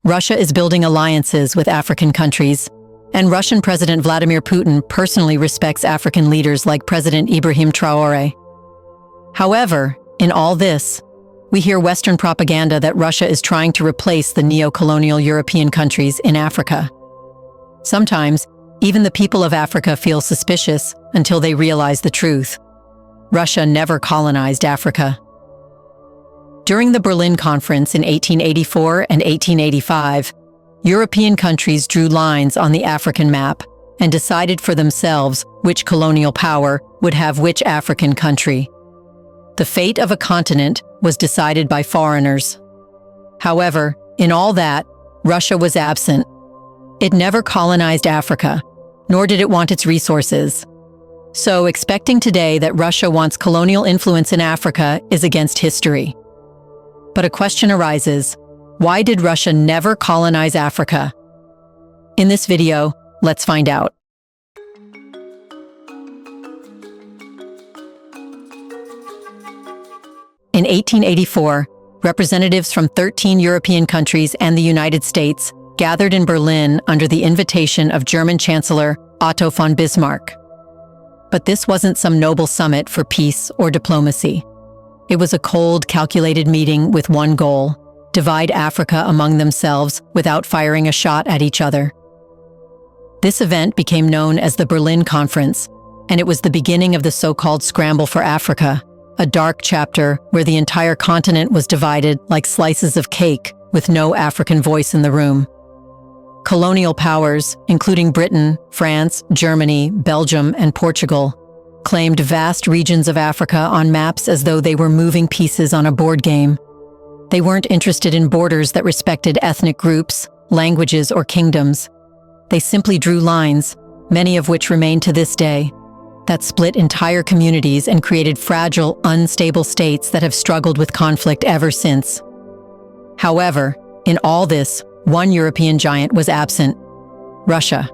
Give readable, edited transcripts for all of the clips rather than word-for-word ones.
Russia is building alliances with African countries, and Russian President Vladimir Putin personally respects African leaders like President Ibrahim Traoré. However, in all this, we hear Western propaganda that Russia is trying to replace the neo-colonial European countries in Africa. Sometimes, even the people of Africa feel suspicious until they realize the truth. Russia never colonized Africa. During the Berlin Conference in 1884 and 1885, European countries drew lines on the African map and decided for themselves which colonial power would have which African country. The fate of a continent was decided by foreigners. However, in all that, Russia was absent. It never colonized Africa, nor did it want its resources. So expecting today that Russia wants colonial influence in Africa is against history. But a question arises: why did Russia never colonize Africa? In this video, let's find out. In 1884, representatives from 13 European countries and the United States gathered in Berlin under the invitation of German Chancellor Otto von Bismarck. But this wasn't some noble summit for peace or diplomacy. It was a cold, calculated meeting with one goal: divide Africa among themselves without firing a shot at each other. This event became known as the Berlin Conference, and it was the beginning of the so-called Scramble for Africa, a dark chapter where the entire continent was divided like slices of cake with no African voice in the room. Colonial powers, including Britain, France, Germany, Belgium, and Portugal, claimed vast regions of Africa on maps as though they were moving pieces on a board game. They weren't interested in borders that respected ethnic groups, languages, or kingdoms. They simply drew lines, many of which remain to this day, that split entire communities and created fragile, unstable states that have struggled with conflict ever since. However, in all this, one European giant was absent: Russia.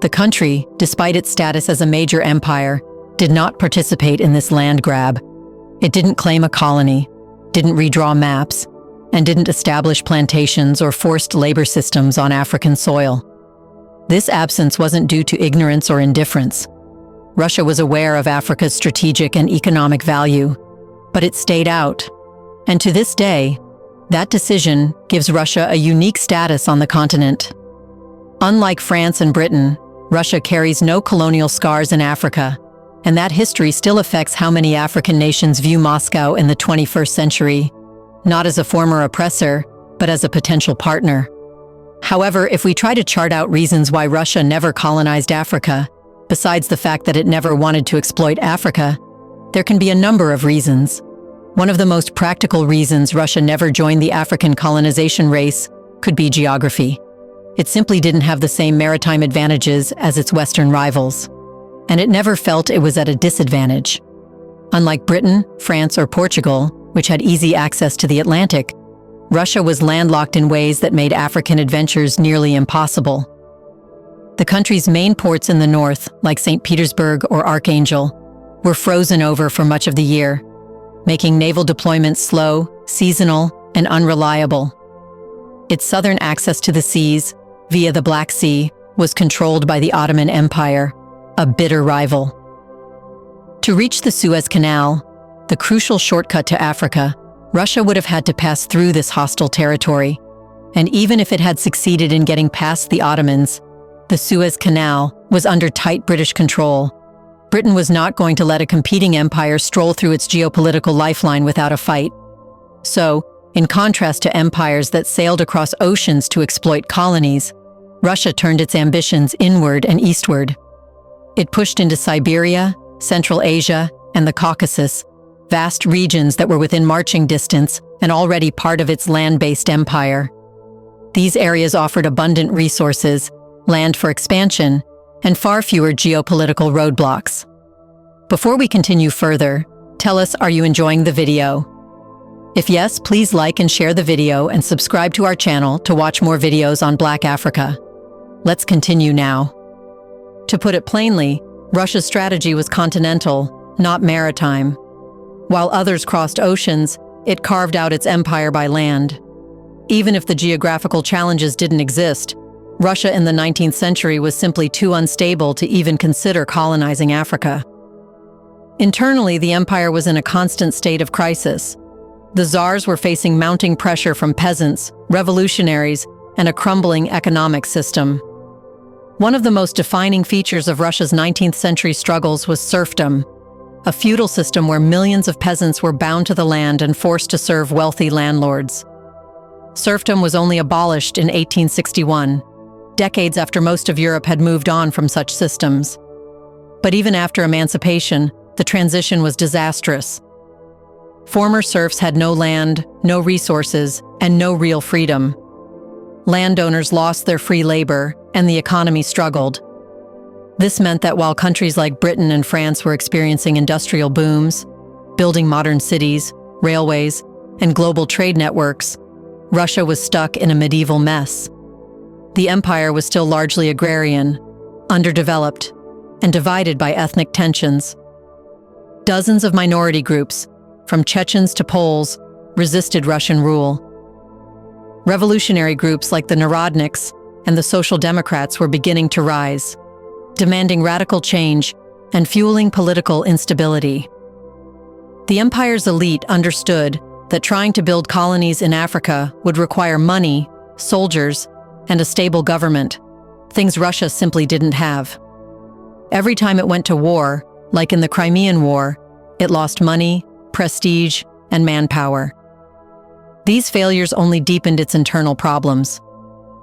The country, despite its status as a major empire, did not participate in this land grab. It didn't claim a colony, didn't redraw maps, and didn't establish plantations or forced labor systems on African soil. This absence wasn't due to ignorance or indifference. Russia was aware of Africa's strategic and economic value, but it stayed out. And to this day, that decision gives Russia a unique status on the continent. Unlike France and Britain, Russia carries no colonial scars in Africa, and that history still affects how many African nations view Moscow in the 21st century, not as a former oppressor, but as a potential partner. However, if we try to chart out reasons why Russia never colonized Africa, besides the fact that it never wanted to exploit Africa, there can be a number of reasons. One of the most practical reasons Russia never joined the African colonization race could be geography. It simply didn't have the same maritime advantages as its Western rivals, and it never felt it was at a disadvantage. Unlike Britain, France, or Portugal, which had easy access to the Atlantic, Russia was landlocked in ways that made African adventures nearly impossible. The country's main ports in the north, like St. Petersburg or Archangel, were frozen over for much of the year, making naval deployments slow, seasonal, and unreliable. Its southern access to the seas, via the Black Sea, was controlled by the Ottoman Empire, a bitter rival. To reach the Suez Canal, the crucial shortcut to Africa, Russia would have had to pass through this hostile territory. And even if it had succeeded in getting past the Ottomans, the Suez Canal was under tight British control. Britain was not going to let a competing empire stroll through its geopolitical lifeline without a fight. So, in contrast to empires that sailed across oceans to exploit colonies, Russia turned its ambitions inward and eastward. It pushed into Siberia, Central Asia, and the Caucasus, vast regions that were within marching distance and already part of its land-based empire. These areas offered abundant resources, land for expansion, and far fewer geopolitical roadblocks. Before we continue further, tell us, are you enjoying the video? If yes, please like and share the video and subscribe to our channel to watch more videos on Black Africa. Let's continue now. To put it plainly, Russia's strategy was continental, not maritime. While others crossed oceans, it carved out its empire by land. Even if the geographical challenges didn't exist, Russia in the 19th century was simply too unstable to even consider colonizing Africa. Internally, the empire was in a constant state of crisis. The czars were facing mounting pressure from peasants, revolutionaries, and a crumbling economic system. One of the most defining features of Russia's 19th century struggles was serfdom, a feudal system where millions of peasants were bound to the land and forced to serve wealthy landlords. Serfdom was only abolished in 1861, decades after most of Europe had moved on from such systems. But even after emancipation, the transition was disastrous. Former serfs had no land, no resources, and no real freedom. Landowners lost their free labor, and the economy struggled. This meant that while countries like Britain and France were experiencing industrial booms, building modern cities, railways, and global trade networks, Russia was stuck in a medieval mess. The empire was still largely agrarian, underdeveloped, and divided by ethnic tensions. Dozens of minority groups, from Chechens to Poles, resisted Russian rule. Revolutionary groups like the Narodniks and the Social Democrats were beginning to rise, demanding radical change and fueling political instability. The empire's elite understood that trying to build colonies in Africa would require money, soldiers, and a stable government, things Russia simply didn't have. Every time it went to war, like in the Crimean War, it lost money, prestige, and manpower. These failures only deepened its internal problems.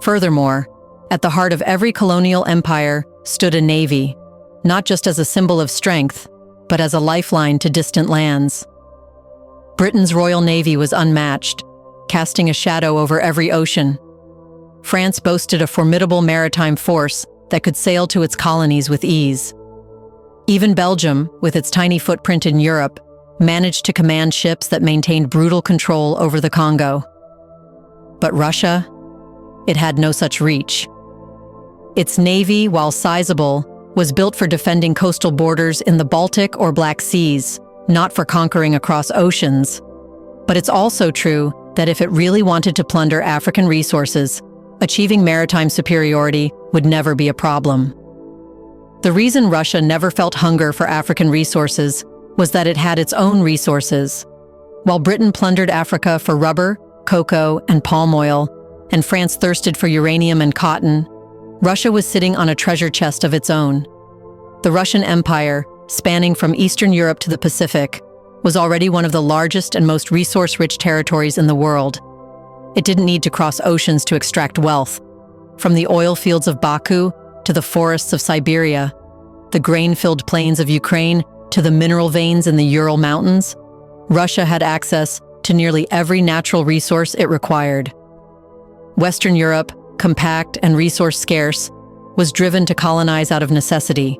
Furthermore, at the heart of every colonial empire stood a navy, not just as a symbol of strength, but as a lifeline to distant lands. Britain's Royal Navy was unmatched, casting a shadow over every ocean. France boasted a formidable maritime force that could sail to its colonies with ease. Even Belgium, with its tiny footprint in Europe, managed to command ships that maintained brutal control over the Congo. But Russia? It had no such reach. Its navy, while sizable, was built for defending coastal borders in the Baltic or Black Seas, not for conquering across oceans. But it's also true that if it really wanted to plunder African resources, achieving maritime superiority would never be a problem. The reason Russia never felt hunger for African resources was that it had its own resources. While Britain plundered Africa for rubber, cocoa, and palm oil, and France thirsted for uranium and cotton, Russia was sitting on a treasure chest of its own. The Russian Empire, spanning from Eastern Europe to the Pacific, was already one of the largest and most resource-rich territories in the world. It didn't need to cross oceans to extract wealth. From the oil fields of Baku to the forests of Siberia, the grain-filled plains of Ukraine to the mineral veins in the Ural Mountains, Russia had access to nearly every natural resource it required. Western Europe, compact and resource-scarce, was driven to colonize out of necessity.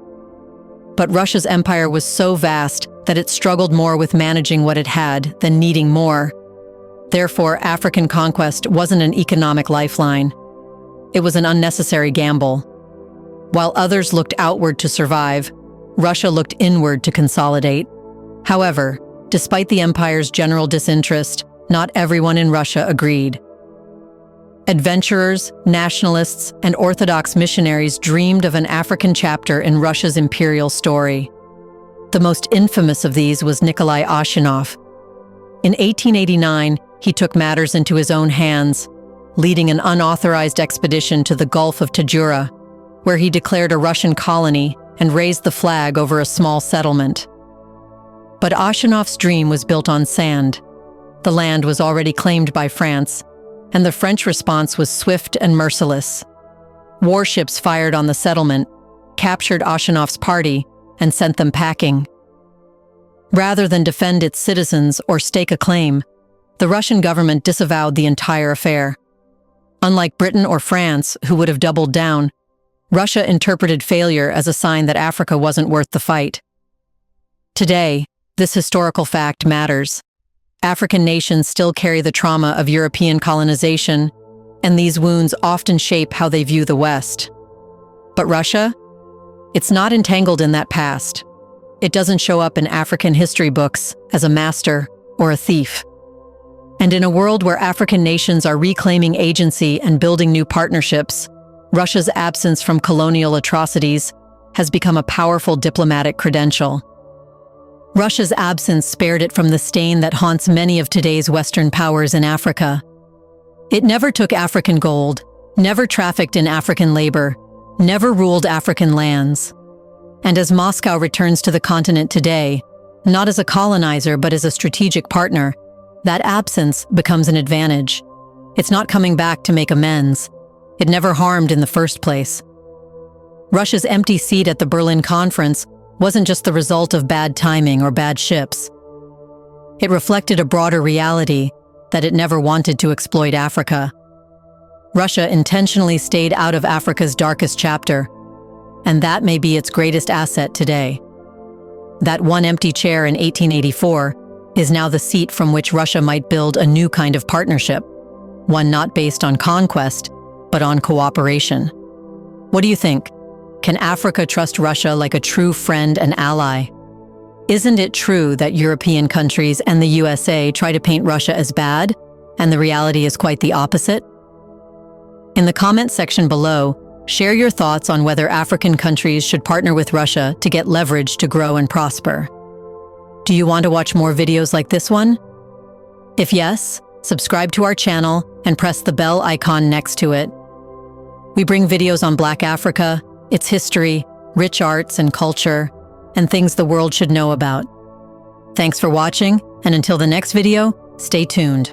But Russia's empire was so vast that it struggled more with managing what it had than needing more. Therefore, African conquest wasn't an economic lifeline. It was an unnecessary gamble. While others looked outward to survive, Russia looked inward to consolidate. However, despite the empire's general disinterest, not everyone in Russia agreed. Adventurers, nationalists, and Orthodox missionaries dreamed of an African chapter in Russia's imperial story. The most infamous of these was Nikolai Ashenov. In 1889, he took matters into his own hands, leading an unauthorized expedition to the Gulf of Tajura, where he declared a Russian colony and raised the flag over a small settlement. But Ashenov's dream was built on sand. The land was already claimed by France, and the French response was swift and merciless. Warships fired on the settlement, captured Ashenov's party, and sent them packing. Rather than defend its citizens or stake a claim, the Russian government disavowed the entire affair. Unlike Britain or France, who would have doubled down, Russia interpreted failure as a sign that Africa wasn't worth the fight. Today, this historical fact matters. African nations still carry the trauma of European colonization, and these wounds often shape how they view the West. But Russia? It's not entangled in that past. It doesn't show up in African history books as a master or a thief. And in a world where African nations are reclaiming agency and building new partnerships, Russia's absence from colonial atrocities has become a powerful diplomatic credential. Russia's absence spared it from the stain that haunts many of today's Western powers in Africa. It never took African gold, never trafficked in African labor, never ruled African lands. And as Moscow returns to the continent today, not as a colonizer but as a strategic partner, that absence becomes an advantage. It's not coming back to make amends. It never harmed in the first place. Russia's empty seat at the Berlin Conference wasn't just the result of bad timing or bad ships. It reflected a broader reality that it never wanted to exploit Africa. Russia intentionally stayed out of Africa's darkest chapter, and that may be its greatest asset today. That one empty chair in 1884 is now the seat from which Russia might build a new kind of partnership, one not based on conquest, but on cooperation. What do you think? Can Africa trust Russia like a true friend and ally? Isn't it true that European countries and the USA try to paint Russia as bad, and the reality is quite the opposite? In the comment section below, share your thoughts on whether African countries should partner with Russia to get leverage to grow and prosper. Do you want to watch more videos like this one? If yes, subscribe to our channel and press the bell icon next to it. We bring videos on Black Africa, its history, rich arts and culture, and things the world should know about. Thanks for watching, and until the next video, stay tuned.